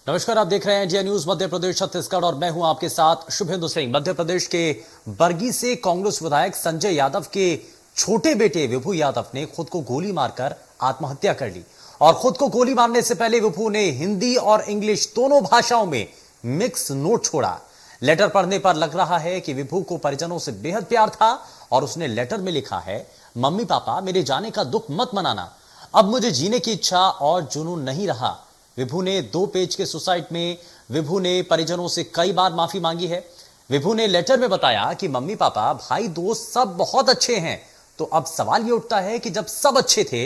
नमस्कार, आप देख रहे हैं इंडिया न्यूज मध्य प्रदेश छत्तीसगढ़ और मैं हूं आपके साथ शुभेंदु सिंह। मध्य प्रदेश के बरगी से कांग्रेस विधायक संजय यादव के छोटे बेटे विभू यादव ने खुद को गोली मारकर आत्महत्या कर ली। और खुद को गोली मारने से पहले विभू ने हिंदी और इंग्लिश दोनों भाषाओं में मिक्स नोट छोड़ा। लेटर पढ़ने पर लग रहा है कि विभू को परिजनों से बेहद प्यार था और उसने लेटर में लिखा है, मम्मी पापा मेरे जाने का दुख मत मनाना, अब मुझे जीने की इच्छा और जुनून नहीं रहा। विभू ने 2 पेज के सुसाइड में विभू ने परिजनों से कई बार माफी मांगी है। विभू ने लेटर में बताया कि मम्मी पापा भाई दोस्त सब बहुत अच्छे हैं। तो अब सवाल यह उठता है कि जब सब अच्छे थे,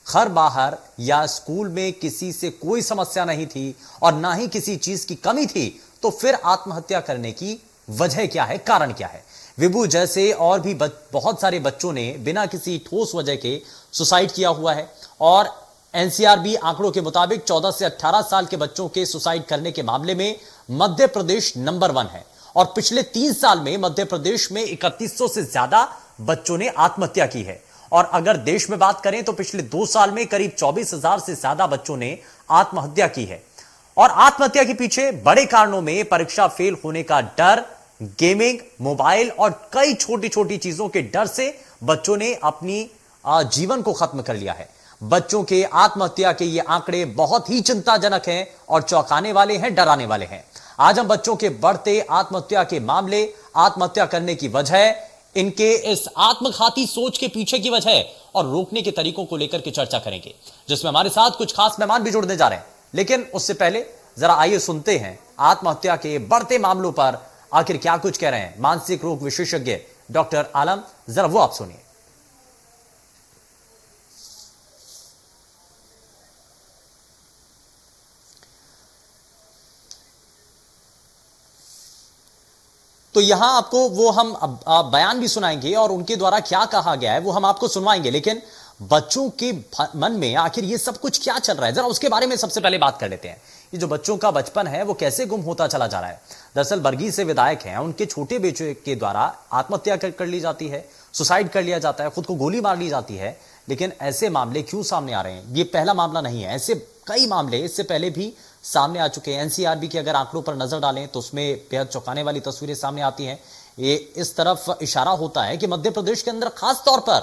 घर बाहर या स्कूल में किसी से कोई समस्या नहीं थी और ना ही किसी चीज की कमी थी, तो फिर आत्महत्या करने की वजह क्या है, कारण क्या है? विभू जैसे और भी बहुत सारे बच्चों ने बिना किसी ठोस वजह के सुसाइड किया हुआ है। और एनसीआरबी आंकड़ों के मुताबिक 14 से 18 साल के बच्चों के सुसाइड करने के मामले में मध्य प्रदेश नंबर 1 है। और पिछले 3 साल में मध्य प्रदेश में 3100 से ज्यादा बच्चों ने आत्महत्या की है। और अगर देश में बात करें तो पिछले 2 साल में करीब 24,000 से ज्यादा बच्चों ने आत्महत्या की है। और आत्महत्या के पीछे बड़े कारणों में परीक्षा फेल होने का डर, गेमिंग, मोबाइल और कई छोटी छोटी चीजों के डर से बच्चों ने अपनी जीवन को खत्म कर लिया है। बच्चों के आत्महत्या के ये आंकड़े बहुत ही चिंताजनक हैं और चौंकाने वाले हैं, डराने वाले हैं। आज हम बच्चों के बढ़ते आत्महत्या के मामले, आत्महत्या करने की वजह, इनके इस आत्मघाती सोच के पीछे की वजह और रोकने के तरीकों को लेकर के चर्चा करेंगे, जिसमें हमारे साथ कुछ खास मेहमान भी जुड़ने जा रहे हैं। लेकिन उससे पहले जरा आइए सुनते हैं आत्महत्या के बढ़ते मामलों पर आखिर क्या कुछ कह रहे हैं मानसिक रोग विशेषज्ञ डॉक्टर आलम। जरा वो आप सुनिए। तो यहां आपको वो हम बयान भी सुनाएंगे और उनके द्वारा क्या कहा गया है वो हम आपको सुनवाएंगे। लेकिन बच्चों के मन में आखिर ये सब कुछ क्या चल रहा है, जरा उसके बारे में सबसे पहले बात कर लेते हैं। ये जो बच्चों का बचपन है वो कैसे गुम होता चला जा रहा है। दरअसल बरगी से विधायक हैं, उनके छोटे बेटे के द्वारा आत्महत्या कर ली जाती है, सुसाइड कर लिया जाता है, खुद को गोली मार ली जाती है। लेकिन ऐसे मामले क्यों सामने आ रहे हैं? ये पहला मामला नहीं है, ऐसे कई मामले इससे पहले भी सामने आ चुके हैं। एनसीआरबी के अगर आंकड़ों पर नजर डालें तो उसमें बेहद चौंकाने वाली तस्वीरें सामने आती हैं। ये इस तरफ इशारा होता है कि मध्य प्रदेश के अंदर खास तौर पर,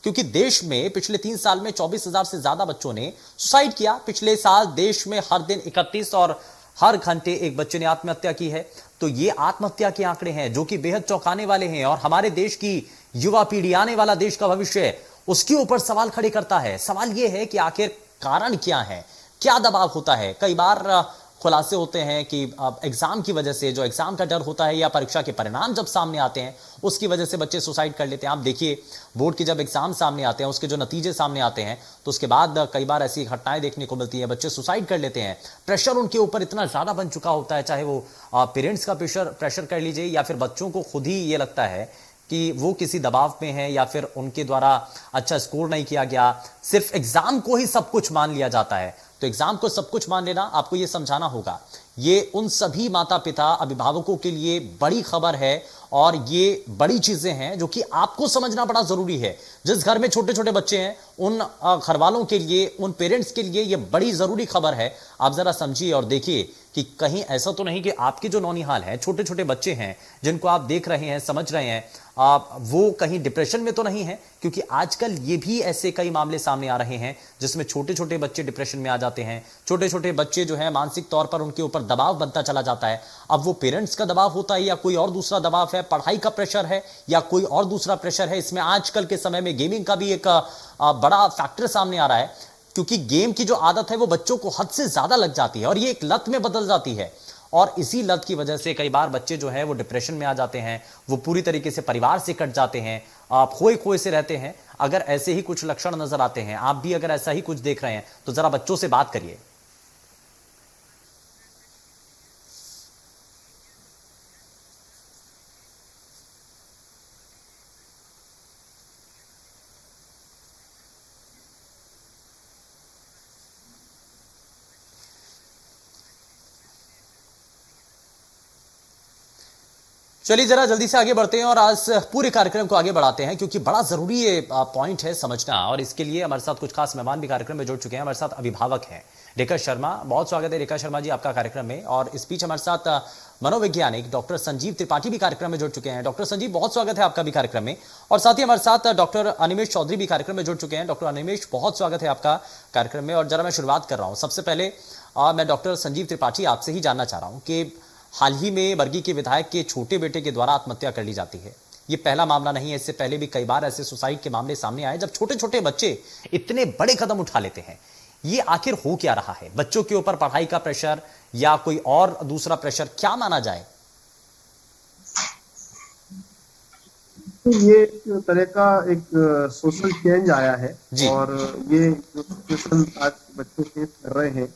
क्योंकि देश में पिछले 3 साल में 24,000 से ज्यादा बच्चों ने सुसाइड किया। पिछले साल देश में हर दिन 31 और हर घंटे एक बच्चे ने आत्महत्या की है। तो ये आत्महत्या के आंकड़े हैं जो कि बेहद चौंकाने वाले हैं और हमारे देश की युवा पीढ़ी, आने वाला देश का भविष्य, उसके ऊपर सवाल खड़े करता है। सवाल यह है कि आखिर कारण क्या है, क्या दबाव होता है? कई बार खुलासे होते हैं कि एग्जाम की वजह से, जो एग्जाम का डर होता है या परीक्षा के परिणाम जब सामने आते हैं उसकी वजह से बच्चे सुसाइड कर लेते हैं। आप देखिए, बोर्ड के जब एग्जाम सामने आते हैं, उसके जो नतीजे सामने आते हैं, तो उसके बाद कई बार ऐसी घटनाएं देखने को मिलती है, बच्चे सुसाइड कर लेते हैं। प्रेशर उनके ऊपर इतना ज्यादा बन चुका होता है, चाहे वो पेरेंट्स का प्रेशर कर लीजिए या फिर बच्चों को खुद ही ये लगता है कि वो किसी दबाव में है या फिर उनके द्वारा अच्छा स्कोर नहीं किया गया, सिर्फ एग्जाम को ही सब कुछ मान लिया जाता है। तो एग्जाम को सब कुछ मान लेना, आपको यह समझाना होगा, ये उन सभी माता पिता अभिभावकों के लिए बड़ी खबर है और ये बड़ी चीजें हैं जो कि आपको समझना बड़ा जरूरी है। जिस घर में छोटे छोटे बच्चे हैं उन घर वालों के लिए, उन पेरेंट्स के लिए ये बड़ी जरूरी खबर है। आप जरा समझिए और देखिए कि कहीं ऐसा तो नहीं कि आपके जो नौनिहाल है, छोटे छोटे बच्चे हैं जिनको आप देख रहे हैं, समझ रहे हैं, वो कहीं डिप्रेशन में तो नहीं है। क्योंकि आजकल ये भी ऐसे कई मामले सामने आ रहे हैं जिसमें छोटे छोटे बच्चे डिप्रेशन में आ जाते हैं। छोटे छोटे बच्चे जो है मानसिक तौर पर उनके ऊपर दबाव बनता चला जाता है। अब वो पेरेंट्स का दबाव होता है या कोई और दूसरा दबाव है, पढ़ाई का प्रेशर है या कोई और दूसरा प्रेशर है। इसमें आजकल के समय में गेमिंग का भी एक बड़ा फैक्टर सामने आ रहा है, क्योंकि गेम की जो आदत है वो बच्चों को हद से ज्यादा लग जाती है और ये एक लत में बदल जाती है। और इसी लत की वजह से कई बार बच्चे जो है वो डिप्रेशन में आ जाते हैं, वो पूरी तरीके से परिवार से कट जाते हैं, खोए खोए से रहते हैं। अगर ऐसे ही कुछ लक्षण नजर आते हैं, आप भी अगर ऐसा ही कुछ देख रहे हैं, तो जरा बच्चों से बात करिए। चलिए जरा जल्दी से आगे बढ़ते हैं और आज पूरे कार्यक्रम को आगे बढ़ाते हैं, क्योंकि बड़ा जरूरी ये पॉइंट है समझना। और इसके लिए हमारे साथ कुछ खास मेहमान भी कार्यक्रम में जुड़ चुके हैं। हमारे साथ अभिभावक हैं रेखा शर्मा, बहुत स्वागत है रेखा शर्मा जी आपका कार्यक्रम में। और इस बीच हमारे साथ मनोवैज्ञानिक डॉक्टर संजीव त्रिपाठी भी कार्यक्रम में जुड़ चुके हैं। डॉक्टर संजीव, बहुत स्वागत है आपका भी कार्यक्रम में। और साथ ही हमारे साथ डॉक्टर अनिमेश चौधरी भी कार्यक्रम में जुड़ चुके हैं। डॉक्टर अनिमेश, बहुत स्वागत है आपका कार्यक्रम में। और जरा मैं शुरुआत कर रहा हूं, सबसे पहले मैं डॉक्टर संजीव त्रिपाठी आपसे ही जानना चाह रहा हूं कि हाल ही में बरगी के विधायक के छोटे बेटे के द्वारा आत्महत्या कर ली जाती है। ये पहला मामला नहीं है, इससे पहले भी कई बार ऐसे सुसाइड के मामले सामने आए जब छोटे छोटे बच्चे इतने बड़े कदम उठा लेते हैं। ये आखिर हो क्या रहा है? बच्चों के ऊपर पढ़ाई का प्रेशर या कोई और दूसरा प्रेशर, क्या माना जाए? तो ये एक तरह का एक सोशल चेंज आया है और ये जो सिचुएशन आज बच्चे फेस कर रहे हैं,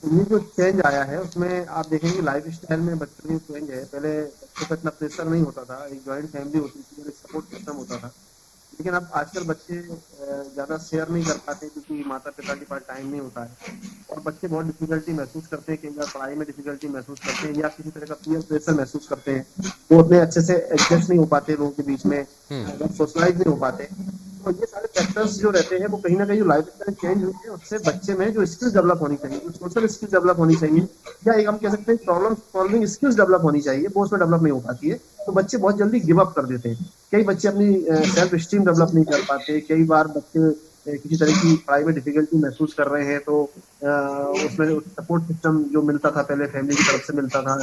ये जो चेंज आया है उसमें आप देखेंगे लाइफ स्टाइल में बच्चों की चेंज है। पहले बच्चों का इतना प्रेशर नहीं होता था, एक जॉइंट फैमिली होती थी और एक सपोर्ट सिस्टम होता था। लेकिन अब आजकल बच्चे ज्यादा शेयर नहीं कर पाते क्योंकि माता पिता के पास टाइम नहीं होता है और बच्चे बहुत डिफिकल्टी महसूस करते हैं, कई बार पढ़ाई में डिफिकल्टी महसूस करते हैं या किसी तरह का पीयर प्रेशर महसूस करते हैं। वो उतने अच्छे से एडजस्ट नहीं हो पाते लोगों के बीच में, सोशलाइज नहीं हो पाते। तो ये सारे फैक्टर्स जो रहते हैं वो कहीं ना कहीं जो लाइफ स्टाइल चेंज हुई है उससे बच्चे में जो स्किल्स डेवलप होनी चाहिए, जो सोशल स्किल्स डेवलप होनी चाहिए या एक हम कह सकते हैं प्रॉब्लम सॉल्विंग स्किल्स डेवलप होनी चाहिए, वो उसमें डेवलप नहीं हो पाती है। तो बच्चे बहुत जल्दी गिव अप कर देते हैं। कई बच्चे अपनी सेल्फ स्टीम डेवलप नहीं कर पाते। कई बार बच्चे किसी तरह की पढ़ाई में डिफिकल्टी महसूस कर रहे हैं तो उसमें सपोर्ट सिस्टम जो मिलता था पहले फैमिली की तरफ से मिलता था,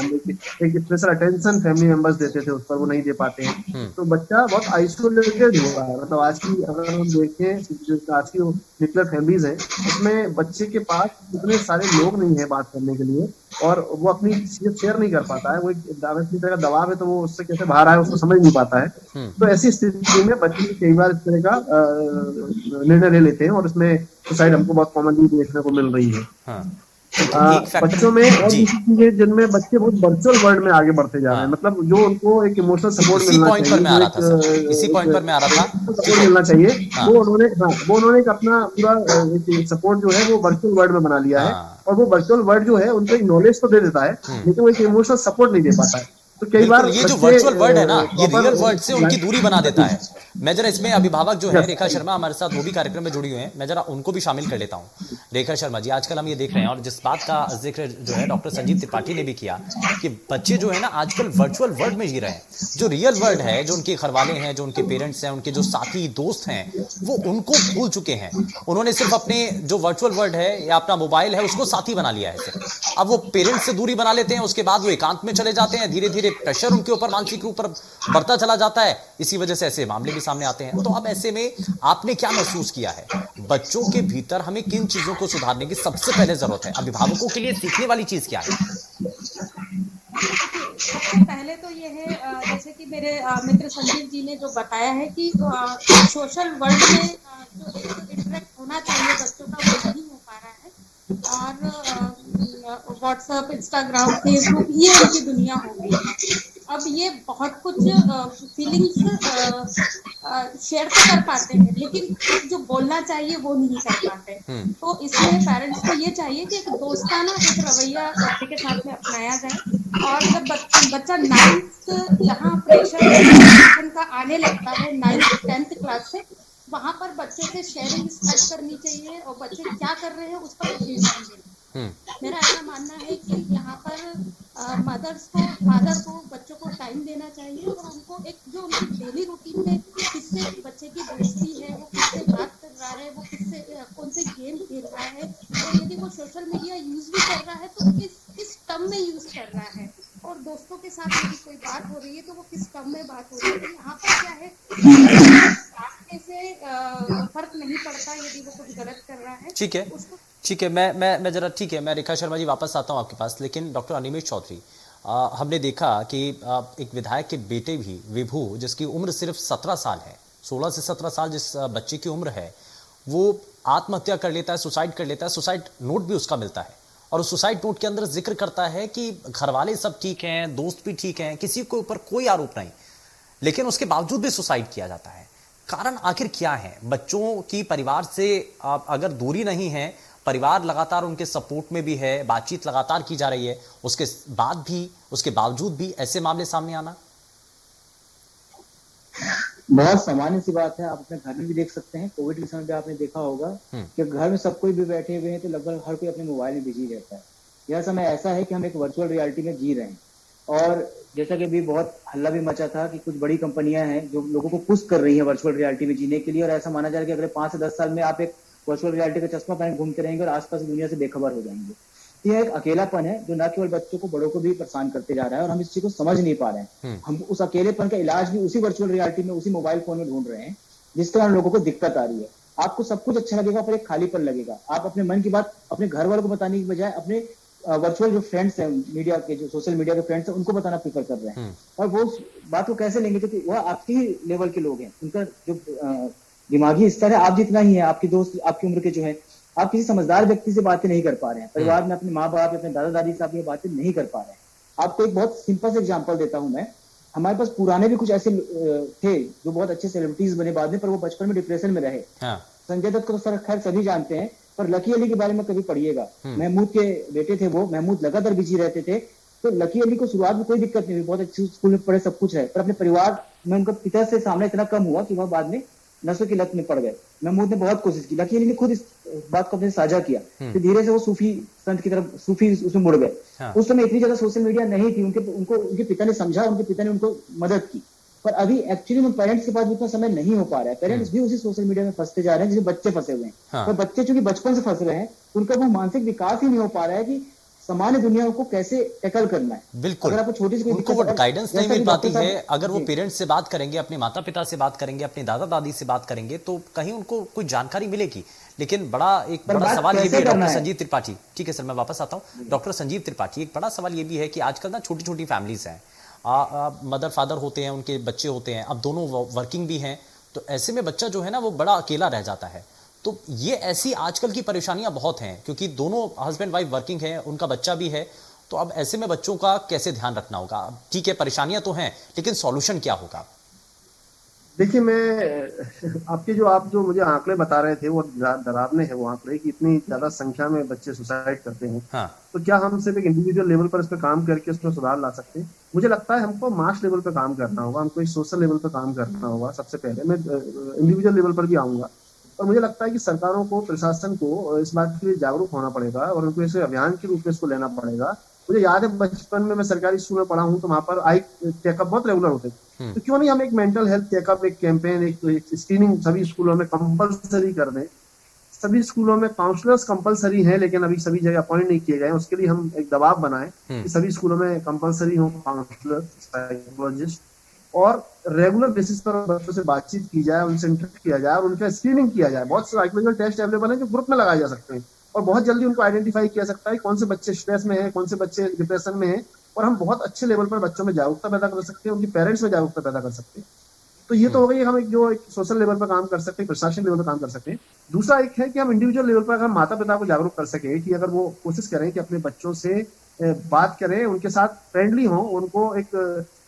एक स्पेशल अटेंशन फैमिली मेंबर्स देते थे उस पर, वो नहीं दे पाते हैं। तो बच्चा बहुत आइसोलेटेड हो रहा है। मतलब आज की अगर हम देखें, आज की न्यूक्लियर फैमिलीज है उसमें बच्चे के पास इतने सारे लोग नहीं है बात करने के लिए और वो अपनी चीजें शेयर नहीं कर पाता है। वो एक तरह का दबाव है, तो वो उससे कैसे बाहर आए उसको समझ नहीं पाता है। तो ऐसी स्थिति में बच्चे कई बार इस तरह का निर्णय ले लेते हैं और इसमें सुसाइड हमको बहुत कॉमनली देखने को मिल रही है। बच्चों में और दूसरी चीजें जिनमें बच्चे बहुत वर्चुअल वर्ल्ड में आगे बढ़ते जा रहे हैं। मतलब जो उनको एक इमोशनल सपोर्ट मिलना चाहिए, इसी पॉइंट पर मैं आ रहा था, सपोर्ट मिलना चाहिए, वो उन्होंने एक अपना पूरा सपोर्ट जो है वो वर्चुअल वर्ल्ड में बना लिया है। और वो वर्चुअल वर्ल्ड जो है उनको एक नॉलेज तो दे देता है लेकिन वो एक इमोशनल सपोर्ट नहीं दे पाता है। तो कई बार ये जो वर्चुअल वर्ल्ड है ना, ये रियल वर्ल्ड से उनकी दूरी बना देता है। मैं जरा इसमें अभिभावक जो है रेखा शर्मा हमारे साथ, वो भी कार्यक्रम में जुड़ी हुई हैं, मैं जरा उनको भी शामिल कर लेता हूं। रेखा शर्मा जी, आजकल हम ये देख रहे हैं और जिस बात का जिक्र जो है डॉक्टर संजीव त्रिपाठी ने भी किया कि बच्चे जो है ना आजकल वर्चुअल वर्ल्ड में जी रहे हैं। जो रियल वर्ल्ड है, जो उनके घरवाले हैं, जो उनके पेरेंट्स हैं, उनके जो साथी दोस्त हैं, वो उनको भूल चुके हैं। उन्होंने सिर्फ अपने जो वर्चुअल वर्ल्ड है या अपना मोबाइल है उसको साथी बना लिया है। अब वो पेरेंट्स से दूरी बना लेते हैं, उसके बाद वो एकांत में चले जाते हैं, धीरे धीरे प्रेशर उनके ऊपर मानसिक रूप पर बढ़ता चला जाता है। इसी वजह से ऐसे मामले भी सामने आते हैं। तो अब ऐसे में आपने क्या महसूस किया है, बच्चों के भीतर हमें किन चीजों को सुधारने की सबसे पहले जरूरत है? अभिभावकों के लिए सीखने वाली चीज क्या है? सबसे पहले तो ये है, जैसे कि मेरे मित्र संजीव जी ने जो बताया है कि सोशल वर्ल्ड में जो इंटरेक्ट होना चाहिए बच्चों का वो नहीं हो पा रहा है। और व्हाट्सएप, इंस्टाग्राम, फेसबुक, ये उनकी दुनिया हो गई। अब ये बहुत कुछ फीलिंग्स शेयर तो कर पाते हैं लेकिन जो बोलना चाहिए वो नहीं कर पाते। तो इसलिए पेरेंट्स को ये चाहिए कि एक दोस्ताना एक रवैया बच्चे के साथ में अपनाया जाए। और जब बच्चा 9th जहाँ प्रेशर का आने लगता है 9th 10th क्लास से, वहाँ पर बच्चे से शेयरिंग स्टार्ट करनी चाहिए और बच्चे क्या कर रहे हैं उस पर ध्यान देना। मेरा ऐसा मानना है कि यहाँ पर मदर्स को, फादर को बच्चों को टाइम देना चाहिए और उनको एक जो उनकी डेली रूटीन में किससे बच्चे की दोस्ती है, वो किससे बात कर रहा है, वो किससे कौन से गेम खेल रहा है, और यदि वो सोशल मीडिया यूज भी कर रहा है तो किस टर्म में यूज कर रहा है, और दोस्तों के साथ यदि कोई बात हो रही है तो वो किस टर्म में बात हो रही है। तो यहाँ पर क्या है, रास्ते से फर्क नहीं पड़ता यदि वो कुछ गलत कर रहा है। ठीक है, ठीक है, मैं जरा, ठीक है, मैं रेखा शर्मा जी वापस आता हूं आपके पास। लेकिन डॉक्टर अनिमेश चौधरी, हमने देखा कि एक विधायक के बेटे भी विभू, जिसकी उम्र सिर्फ 17 साल है, 16 से 17 साल जिस बच्चे की उम्र है, वो आत्महत्या कर लेता है, सुसाइड कर लेता है। सुसाइड नोट भी उसका मिलता है और उस सुसाइड नोट के अंदर जिक्र करता है कि घरवाले सब ठीक हैं, दोस्त भी ठीक हैं, किसी के ऊपर कोई आरोप नहीं, लेकिन उसके बावजूद भी सुसाइड किया जाता है। कारण आखिर क्या है? बच्चों की परिवार से अगर दूरी नहीं है, परिवार लगातार उनके सपोर्ट में भी है, बातचीत लगातार की जा रही है, उसके बाद भी, उसके बावजूद भी ऐसे मामले सामने आना? बहुत सामान्य सी बात है। आप अपने घर में भी देख सकते हैं, कोविड के समय पे आपने देखा होगा कि घर में सब कोई भी बैठे हुए हैं तो लगभग हर कोई अपने मोबाइल में बिजी रहता है। यह समय ऐसा है कि हम एक वर्चुअल रियलिटी में जी रहे हैं। और जैसा कि अभी बहुत हल्ला भी मचा था कि कुछ बड़ी कंपनियां हैं जो लोगों को पुश कर रही है वर्चुअल रियलिटी में जीने के लिए, और ऐसा माना जा रहा है कि अगले 5 से 10 साल में आप एक वर्चुअल रियलिटी का चश्मा पहन घूमते रहेंगे और आसपास की दुनिया से बेखबर हो जाएंगे। यह एक अकेलापन है जो न केवल बच्चों को, बड़ों को भी परेशान करते जा रहा है, और हम इस चीज को समझ नहीं पा रहे हैं। हम उस अकेलेपन का इलाज भी उसी वर्चुअल रियलिटी में, उसी मोबाइल फोन में ढूंढ रहे हैं, जिसके कारण लोगों को दिक्कत आ रही है। आपको सब कुछ अच्छा लगेगा पर एक खालीपन लगेगा। आप अपने मन की बात अपने घर वालों को बताने की बजाय अपने वर्चुअल जो फ्रेंड्स हैं, मीडिया के, जो सोशल मीडिया के फ्रेंड्स हैं, उनको बताना प्रीफर कर रहे हैं। और वो बात को कैसे लेंगे, क्योंकि वह आपके ही लेवल के लोग हैं, उनका जो दिमागी स्तर है आप जितना ही है, आपकी दोस्त आपकी उम्र के जो है। आप किसी समझदार व्यक्ति से बातें नहीं कर पा रहे हैं, परिवार में अपने माँ बाप, अपने दादा दादी से आप ये बातें नहीं कर पा रहे हैं। आपको एक बहुत सिंपल से एग्जांपल देता हूं मैं। हमारे पास पुराने भी कुछ ऐसे थे जो बहुत अच्छे सेलिब्रिटीज बने बाद में, पर वो बचपन में डिप्रेशन में रहे। संजय दत्त को तो सर खैर सभी जानते हैं, पर लकी अली के बारे में कभी पढ़िएगा। महमूद के बेटे थे वो, महमूद लगातार बिजी रहते थे। तो लकी अली को शुरुआत में कोई दिक्कत नहीं हुई, बहुत अच्छे स्कूल में पढ़े, सब कुछ है, पर अपने परिवार में उनका पिता से सामना इतना कम हुआ कि वह बाद में नशे की लत में पड़ गए। महमूद ने बहुत कोशिश की, लकी अली ने खुद इस बात को अपने साझा किया, फिर धीरे से वो सूफी संत की तरफ, सूफी उसमें मुड़ गए। उस समय इतनी ज्यादा सोशल मीडिया नहीं थी, उनके पिता ने समझा, उनके पिता ने उनको मदद की। पर अभी एक्चुअली में पेरेंट्स के पास भी उतना समय नहीं हो पा रहा है। पेरेंट्स भी उसी सोशल मीडिया में फंसते जा रहे हैं जिसमें बच्चे फंसे हुए हैं। तो बच्चे चूंकि बचपन से फंस रहे हैं, उनका वो मानसिक विकास ही नहीं हो पा रहा है कि सामान्य दुनिया को कैसे टैकल करना है। बिल्कुल, अगर आपको छोटी सी उनको वो गाइडेंस नहीं मिल पाती है। अगर वो पेरेंट्स से बात करेंगे, अपने माता पिता से बात करेंगे, अपने दादा दादी से बात करेंगे, तो कहीं उनको कोई जानकारी मिलेगी। लेकिन एक बड़ा सवाल ये भी है डॉक्टर संजीव त्रिपाठी, ठीक है सर मैं वापस आता हूँ। डॉक्टर संजीव त्रिपाठी, एक बड़ा सवाल ये भी है कि आजकल ना छोटी छोटी फैमिलीज हैं, मदर फादर होते हैं, उनके बच्चे होते हैं, अब दोनों वर्किंग भी हैं, तो ऐसे में बच्चा जो है ना वो बड़ा अकेला रह जाता है। तो ये ऐसी आजकल की परेशानियां बहुत हैं, क्योंकि दोनों हस्बैंड वाइफ वर्किंग है, उनका बच्चा भी है। तो अब ऐसे में बच्चों का कैसे ध्यान रखना होगा? ठीक है परेशानियां तो हैं, लेकिन सॉल्यूशन क्या होगा? देखिए, मैं आप जो मुझे आंकड़े बता रहे थे वो डरावने हैं। वो आंकड़े कि इतनी ज्यादा संख्या में बच्चे सुसाइड करते हैं। तो क्या हम सिर्फ एक इंडिविजुअल लेवल पर इस पर काम करके उसमें सुधार ला सकते हैं? मुझे लगता है हमको मास लेवल पर काम करना होगा, हमको एक सोशल लेवल पर काम करना होगा। सबसे पहले मैं इंडिविजुअल लेवल पर भी आऊंगा, और मुझे लगता है कि सरकारों को, प्रशासन को इस बात के लिए जागरूक होना पड़ेगा और उनको इसे अभियान के रूप में इसको लेना पड़ेगा। मुझे याद है बचपन में मैं सरकारी स्कूल में पढ़ा हूँ, तो वहां पर आई चेकअप बहुत रेगुलर होते थे। तो क्यों नहीं हम एक मेंटल हेल्थ चेकअप, एक कैंपेन, एक स्क्रीनिंग सभी स्कूलों में कंपलसरी कर दें। सभी स्कूलों में काउंसलर्स कंपलसरी हैं, लेकिन अभी सभी जगह अपॉइंट नहीं किए गए। उसके लिए हम एक दबाव बनाएं कि सभी स्कूलों में कंपलसरी हो काउंसलर, साइकोलॉजिस्ट, और रेगुलर बेसिस पर बच्चों से बातचीत की जाए, उनसे इंटरेक्ट किया जाए और उनका स्क्रीनिंग किया जाए। बहुत से साइकोलॉजिकल टेस्ट अवेलेबल हैं जो ग्रुप में लगाए जा सकते हैं, और बहुत जल्दी उनको आइडेंटिफाई किया सकता है कौन से बच्चे स्ट्रेस में हैं, कौन से बच्चे डिप्रेशन में हैं, और हम बहुत अच्छे लेवल पर बच्चों में जागरूकता पैदा कर सकते हैं, उनके पेरेंट्स में जागरूकता पैदा कर सकते हैं। तो ये तो हो गई हम एक सोशल लेवल पर काम कर सकते हैं, प्रशासन लेवल पर काम कर सकते हैं। दूसरा एक है कि हम इंडिविजुअल लेवल पर अगर माता पिता को जागरूक कर सके कि अगर वो कोशिश करें कि अपने बच्चों से बात करें, उनके साथ फ्रेंडली हों, उनको एक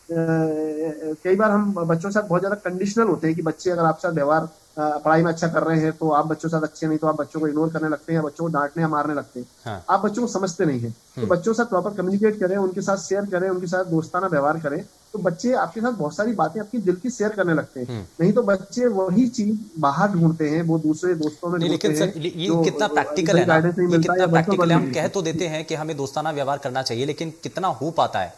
कई बार हम बच्चों के साथ बहुत ज्यादा कंडीशनल होते हैं कि बच्चे अगर आपके साथ व्यवहार पढ़ाई में अच्छा कर रहे हैं तो आप बच्चों के साथ अच्छे, नहीं तो आप बच्चों को इग्नोर करने लगते हैं, बच्चों को डांटने या मारने लगते हैं। आप बच्चों को समझते नहीं है, तो बच्चों के साथ प्रॉपर कम्युनिकेट करें, उनके साथ शेयर करें, उनके साथ दोस्ताना व्यवहार करें, तो बच्चे आपके साथ बहुत सारी बातें अपनी दिल की शेयर करने लगते हैं। नहीं तो बच्चे वही चीज बाहर ढूंढते हैं, वो दूसरे दोस्तों में ढूंढते हैं। ये कितना प्रैक्टिकल है ना, ये कितना प्रैक्टिकल है। हम कह तो देते हैं कि हमें दोस्ताना व्यवहार करना चाहिए, लेकिन कितना हो पाता है?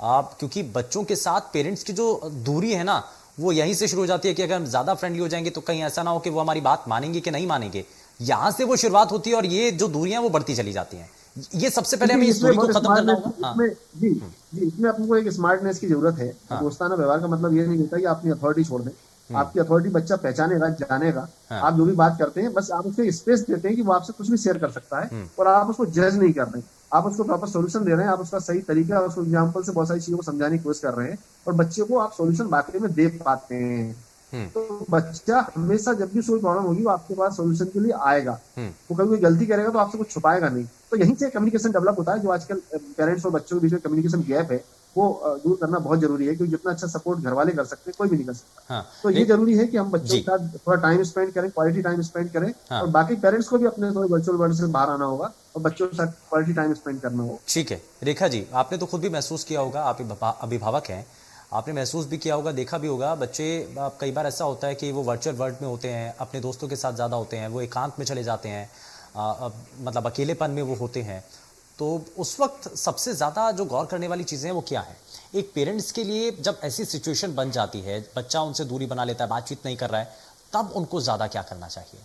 क्योंकि बच्चों के साथ पेरेंट्स की जो दूरी है ना, वो यहीं से शुरू हो जाती है कि अगर हम ज्यादा फ्रेंडली हो जाएंगे तो कहीं ऐसा ना हो कि वो हमारी बात मानेंगे कि नहीं मानेंगे। यहां से वो शुरुआत होती है और ये जो दूरियां वो बढ़ती चली जाती हैं। ये सबसे पहले हमें इस दूरी को खत्म करना होगा। इसमें आपको एक स्मार्टनेस की जरूरत है। दोस्ताना व्यवहार का मतलब ये नहीं होता कि आप अपनी अथॉरिटी छोड़ दें। आपकी अथॉरिटी बच्चा पहचानेगा, जानेगा। आप जो भी बात करते हैं, बस आप उसको स्पेस देते हैं कि वो आपसे कुछ भी शेयर कर सकता है, और आप उसको जज नहीं कर रहे, आप उसको प्रॉपर सॉल्यूशन दे रहे हैं, आप उसका सही तरीका, उसको एग्जांपल से बहुत सारी चीजों को समझाने की कोशिश कर रहे हैं, और बच्चे को आप सॉल्यूशन वाकई में दे पाते हैं। तो बच्चा हमेशा जब भी कोई प्रॉब्लम होगी वो आपके पास सॉल्यूशन के लिए आएगा। वो कभी कोई गलती करेगा तो आपसे कुछ छुपाएगा नहीं। तो यहीं से कम्युनिकेशन डेवलप होता है। जो आजकल पेरेंट्स और बच्चों के बीच में कम्युनिकेशन गैप है, वो दूर करना बहुत जरूरी है, क्योंकि जितना अच्छा सपोर्ट घर वाले कर सकते हैं, कोई भी नहीं कर सकता। तो ये जरूरी है कि हम बच्चों के साथ थोड़ा टाइम स्पेंड करें, क्वालिटी टाइम स्पेंड करें, और बाकी पेरेंट्स को भी अपने वर्चुअल वर्ल्ड से बाहर आना होगा और बच्चों के साथ क्वालिटी टाइम स्पेंड करना होगा। ठीक है रेखा जी, आपने तो खुद भी महसूस किया होगा, आप अभिभावक हैं, आपने महसूस भी किया होगा, देखा भी होगा, बच्चे कई बार ऐसा होता है कि वो वर्चुअल वर्ल्ड में होते हैं, अपने दोस्तों के साथ ज़्यादा होते हैं, वो एकांत में चले जाते हैं, मतलब अकेलेपन में वो होते हैं। तो उस वक्त सबसे ज़्यादा जो गौर करने वाली चीज़ें हैं वो क्या है? एक पेरेंट्स के लिए जब ऐसी सिचुएशन बन जाती है, बच्चा उनसे दूरी बना लेता है, बातचीत नहीं कर रहा है, तब उनको ज़्यादा क्या करना चाहिए?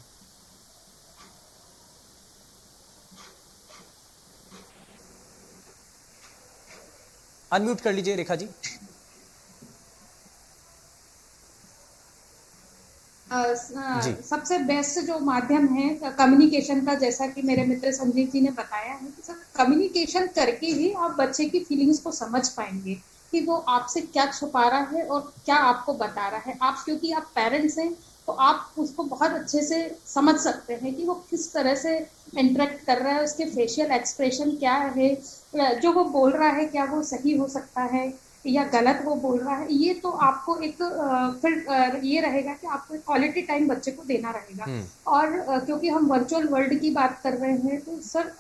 अनम्यूट कर लीजिए रेखा जी। जी। सबसे बेस्ट जो माध्यम है कम्युनिकेशन का, जैसा कि मेरे मित्र संजीव जी ने बताया है कि सर कम्युनिकेशन करके ही आप बच्चे की फीलिंग्स को समझ पाएंगे कि वो आपसे क्या छुपा रहा है और क्या आपको बता रहा है। आप क्योंकि आप पेरेंट्स हैं तो आप उसको बहुत अच्छे से समझ सकते हैं कि वो किस तरह से इंटरेक्ट कर रहा है, उसके फेशियल एक्सप्रेशन क्या है, जो वो बोल रहा है क्या वो सही हो सकता है या गलत वो बोल रहा है। ये तो आपको एक फिर ये रहेगा कि आपको एक क्वालिटी टाइम बच्चे को देना रहेगा। और क्योंकि हम वर्चुअल वर्ल्ड की बात कर रहे हैं तो सर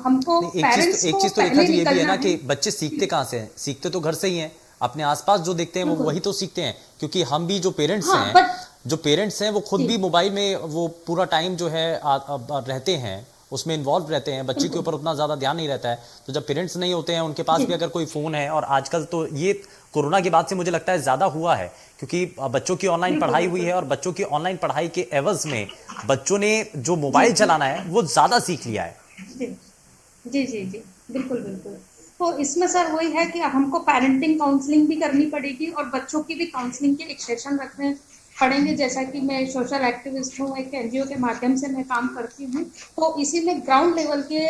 हमको पेरेंट्स एक को चीज तो पहले ये भी है ना निकलना कि बच्चे सीखते कहाँ से हैं? सीखते तो घर से ही हैं, अपने आसपास जो देखते हैं वो वही तो सीखते हैं। क्योंकि हम भी जो पेरेंट्स हैं वो खुद भी मोबाइल में वो पूरा टाइम जो है रहते हैं, उसमें इन्वॉल्व रहते हैं, बच्चे के ऊपर उतना ज़्यादा ध्यान नहीं रहता है। तो जब पेरेंट्स नहीं होते हैं, उनके पास भी अगर कोई फ़ोन है, और आजकल तो ये कोरोना के बाद से मुझे लगता है ज़्यादा हुआ है, क्योंकि बच्चों की ऑनलाइन पढ़ाई हुई है और बच्चों की ऑनलाइन पढ़ाई के एवज में बच्चों ने जो मोबाइल चलाना है वो ज़्यादा सीख लिया है। जी जी जी, बिल्कुल बिल्कुल। तो इसमें सर वही है कि हमको पेरेंटिंग काउंसलिंग भी करनी पड़ेगी और बच्चों की भी काउंसलिंग के एक सेशन रखने पड़ेंगे। जैसा कि मैं सोशल एक्टिविस्ट हूँ, एक एनजीओ के माध्यम से मैं काम करती हूँ, तो इसी में ग्राउंड लेवल के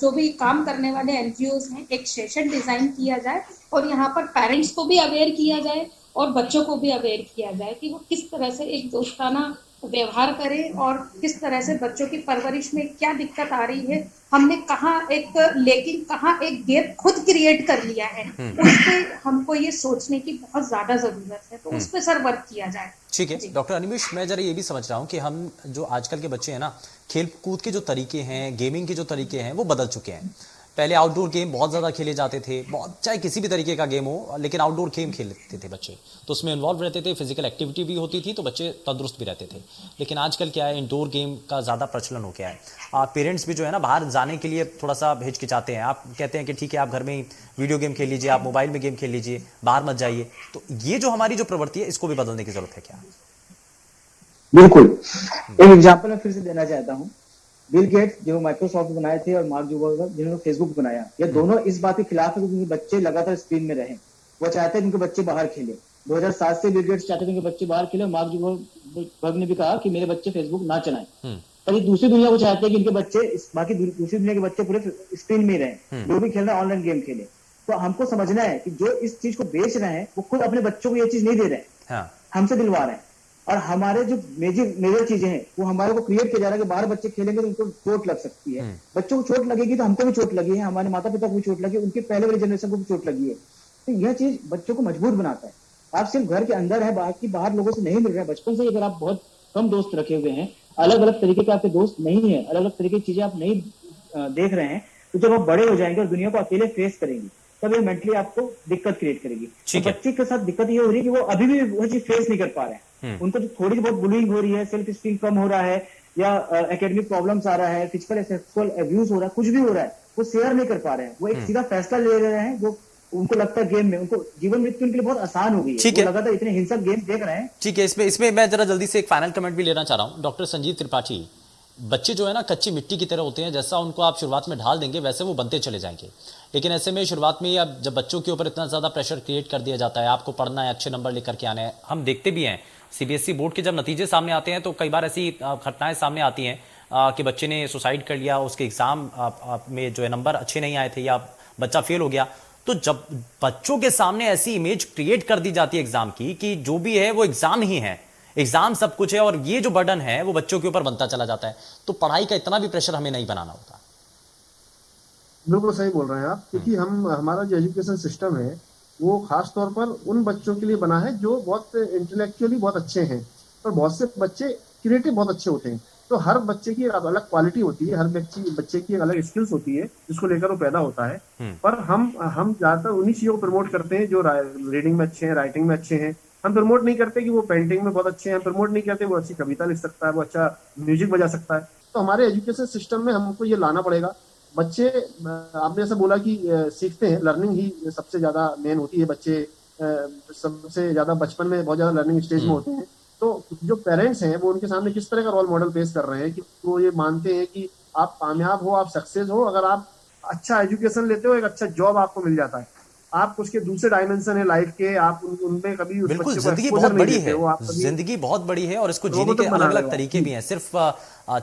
जो भी काम करने वाले एनजीओज हैं, एक सेशन डिजाइन किया जाए और यहाँ पर पेरेंट्स को भी अवेयर किया जाए और बच्चों को भी अवेयर किया जाए कि वो किस तरह से एक दोस्ताना व्यवहार करें और किस तरह से बच्चों की परवरिश में क्या दिक्कत आ रही है, हमने कहाँ एक गैप खुद क्रिएट कर लिया है, उस पे हमको ये सोचने की बहुत ज्यादा जरूरत है। तो उस पे सर वर्क किया जाए। ठीक है डॉक्टर अनिमेश, मैं जरा ये भी समझ रहा हूँ कि हम जो आजकल के बच्चे हैं ना, खेल कूद के जो तरीके हैं, गेमिंग के जो तरीके हैं वो बदल चुके हैं। पहले आउटडोर गेम बहुत ज़्यादा खेले जाते थे, बहुत, चाहे किसी भी तरीके का गेम हो, लेकिन आउटडोर गेम खेलते थे बच्चे, तो उसमें इन्वॉल्व रहते थे, फिजिकल एक्टिविटी भी होती थी, तो बच्चे तंदुरुस्त भी रहते थे। लेकिन आजकल क्या है, इंडोर गेम का ज़्यादा प्रचलन हो गया है। पेरेंट्स भी जो है ना बाहर जाने के लिए थोड़ा सा हिचकिचाते हैं। आप कहते हैं कि ठीक है आप घर में ही वीडियो गेम खेल लीजिए, आप मोबाइल में गेम खेल लीजिए, बाहर मत जाइए। तो ये जो हमारी जो प्रवृत्ति है इसको भी बदलने की जरूरत है क्या? बिल्कुल। एक एग्जाम्पल मैं फिर से देना चाहता हूँ। बिल गेट्स जो माइक्रोसॉफ्ट बनाए थे और मार्क जुकरबर्ग जिन्होंने फेसबुक बनाया, ये दोनों इस बात के खिलाफ है कि उनके बच्चे लगातार स्क्रीन में रहें। वो चाहते हैं कि उनके बच्चे बाहर खेले। 2007 से बिल गेट्स चाहते थे उनके बच्चे बाहर खेले, और मार्क जुकरबर्ग ने भी कहा कि मेरे बच्चे फेसबुक ना चलाएं। पर ये दूसरी दुनिया को चाहते हैं कि इनके बच्चे बाकी दूसरी दुनिया के बच्चे पूरे स्क्रीन में ही रहें, जो भी खेल रहे हैं ऑनलाइन गेम खेले। तो हमको समझना है कि जो इस चीज को बेच रहे हैं वो खुद अपने बच्चों को ये चीज नहीं दे रहे हैं, हमसे दिलवा रहे हैं। और हमारे जो मेजर चीजें हैं वो हमारे को क्रिएट किया जा रहा है कि बाहर बच्चे खेलेंगे तो उनको चोट लग सकती है। बच्चों को चोट लगेगी तो हमको भी चोट लगी है, हमारे माता पिता को भी चोट लगी, उनके पहले वाली जनरेशन को भी चोट लगी है। तो यह चीज बच्चों को मजबूत बनाता है। आप सिर्फ घर के अंदर है, बाहर लोगों से नहीं मिल रहे हैं। बचपन से अगर आप बहुत कम दोस्त रखे हुए हैं, अलग अलग तरीके के आपके दोस्त नहीं है, अलग अलग तरीके की चीजें आप नहीं देख रहे हैं, तो जब आप बड़े हो जाएंगे और दुनिया को अकेले फेस करेंगे तब ये मेंटली आपको दिक्कत क्रिएट करेगी। तो बच्चे के साथ दिक्कत ये हो रही है कि वो अभी भी वो चीज फेस नहीं कर पा रहे हैं। उनको तो थोड़ी बहुत बुलिंग हो रही है, सेल्फ स्टीम कम हो रहा है, या एकेडमिक प्रॉब्लम्स आ रहा है, फिजिकल सेक्सुअल अब्यूज हो रहा है, कुछ भी हो रहा है, वो शेयर नहीं कर पा रहे हैं। वो एक सीधा फैसला ले रहे हैं जो उनको लगता है गेम में उनको जीवन मृत्यु उनके लिए बहुत आसान हो गई है। वो लगातार इतने हिंसक गेम देख रहे हैं। ठीक है, इसमें मैं जरा जल्दी से एक फाइनल कमेंट भी लेना चाह रहा हूं। डॉक्टर संजीव त्रिपाठी, बच्चे जो है ना कच्ची मिट्टी की तरह होते हैं, जैसा उनको आप शुरुआत में ढाल देंगे वैसे वो बनते चले जाएंगे। लेकिन ऐसे में शुरुआत में अब जब बच्चों के ऊपर इतना ज़्यादा प्रेशर क्रिएट कर दिया जाता है, आपको पढ़ना है, अच्छे नंबर लेकर के आने हैं, हम देखते भी हैं सीबीएसई बोर्ड के जब नतीजे सामने आते हैं तो कई बार ऐसी घटनाएं सामने आती हैं कि बच्चे ने सुसाइड कर लिया, उसके एग्जाम में जो है नंबर अच्छे नहीं आए थे या बच्चा फेल हो गया। तो जब बच्चों के सामने ऐसी इमेज क्रिएट कर दी जाती है एग्जाम की कि जो भी है वो एग्जाम ही है, एग्जाम सब कुछ है, और ये जो बर्डन है वो बच्चों के ऊपर बनता चला जाता है, तो पढ़ाई का इतना भी प्रेशर हमें नहीं बनाना होता। बिल्कुल सही बोल रहे हैं आप, क्योंकि हमारा जो एजुकेशन सिस्टम है वो खास तौर पर उन बच्चों के लिए बना है जो बहुत इंटेलेक्चुअली बहुत अच्छे हैं, और बहुत से बच्चे क्रिएटिव बहुत अच्छे होते हैं, तो हर बच्चे की एक अलग क्वालिटी होती है, हर बच्चे की एक अलग स्किल्स होती है जिसको लेकर वो पैदा होता है। पर हम ज्यादातर उन्हीं चीजों को प्रमोट करते हैं जो रीडिंग में अच्छे हैं, राइटिंग में अच्छे हैं। हम प्रमोट नहीं करते कि वो पेंटिंग में बहुत अच्छे हैं, हम प्रमोट नहीं करते वो अच्छी कविता लिख सकता है, वो अच्छा म्यूजिक बजा सकता है। तो हमारे एजुकेशन सिस्टम में हमको ये लाना पड़ेगा। बच्चे, आपने जैसे बोला कि सीखते हैं, लर्निंग ही सबसे ज्यादा मेन होती है। बच्चे सबसे ज्यादा बचपन में बहुत ज्यादा लर्निंग स्टेज में होते हैं। तो जो पेरेंट्स हैं वो उनके सामने किस तरह का रोल मॉडल पेश कर रहे हैं कि वो ये मानते हैं कि आप कामयाब हो, आप सक्सेस हो अगर आप अच्छा एजुकेशन लेते हो, एक अच्छा जॉब आपको मिल जाता है। आप उसके दूसरे डायमेंशन है लाइफ के, आप उनमें कभी उस बिल्कुल, बच्चे को जिंदगी एक्सपोजर बहुत नहीं बड़ी देते है, हो, आप कभी जिंदगी बहुत बड़ी है और इसको जीने के रोबोटिक बना अलग रहे अलग हो तरीके भी हैं। सिर्फ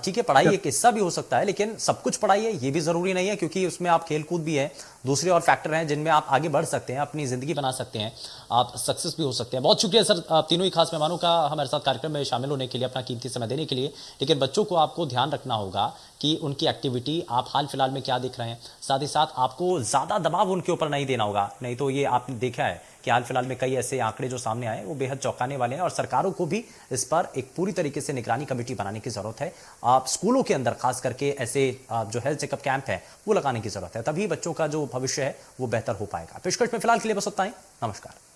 ठीक है, पढ़ाई एक हिस्सा भी हो सकता है, लेकिन सब कुछ पढ़ाई है ये भी जरूरी नहीं है, क्योंकि उसमें आप खेल कूद भी है, दूसरे और फैक्टर हैं जिनमें आप आगे बढ़ सकते हैं, अपनी जिंदगी बना सकते हैं, आप सक्सेस भी हो सकते हैं। बहुत शुक्रिया सर आप तीनों ही खास मेहमानों का हमारे साथ कार्यक्रम में शामिल होने के लिए, अपना कीमती समय देने के लिए। लेकिन बच्चों को आपको ध्यान रखना होगा कि उनकी एक्टिविटी आप हाल फिलहाल में क्या देख रहे हैं, साथ ही साथ आपको ज्यादा दबाव उनके ऊपर नहीं देना होगा। नहीं तो ये आपने देखा है कि हाल फिलहाल में कई ऐसे आंकड़े जो सामने आए वो बेहद चौंकाने वाले हैं और सरकारों को भी इस पर एक पूरी तरीके से निगरानी कमेटी बनाने की जरूरत है। आप स्कूलों के अंदर खास करके ऐसे जो हेल्थ चेकअप कैंप है वो लगाने की जरूरत है, तभी बच्चों का जो भविष्य है वो बेहतर हो पाएगा। पेशकश में फिलहाल के लिए बस उतना ही। नमस्कार।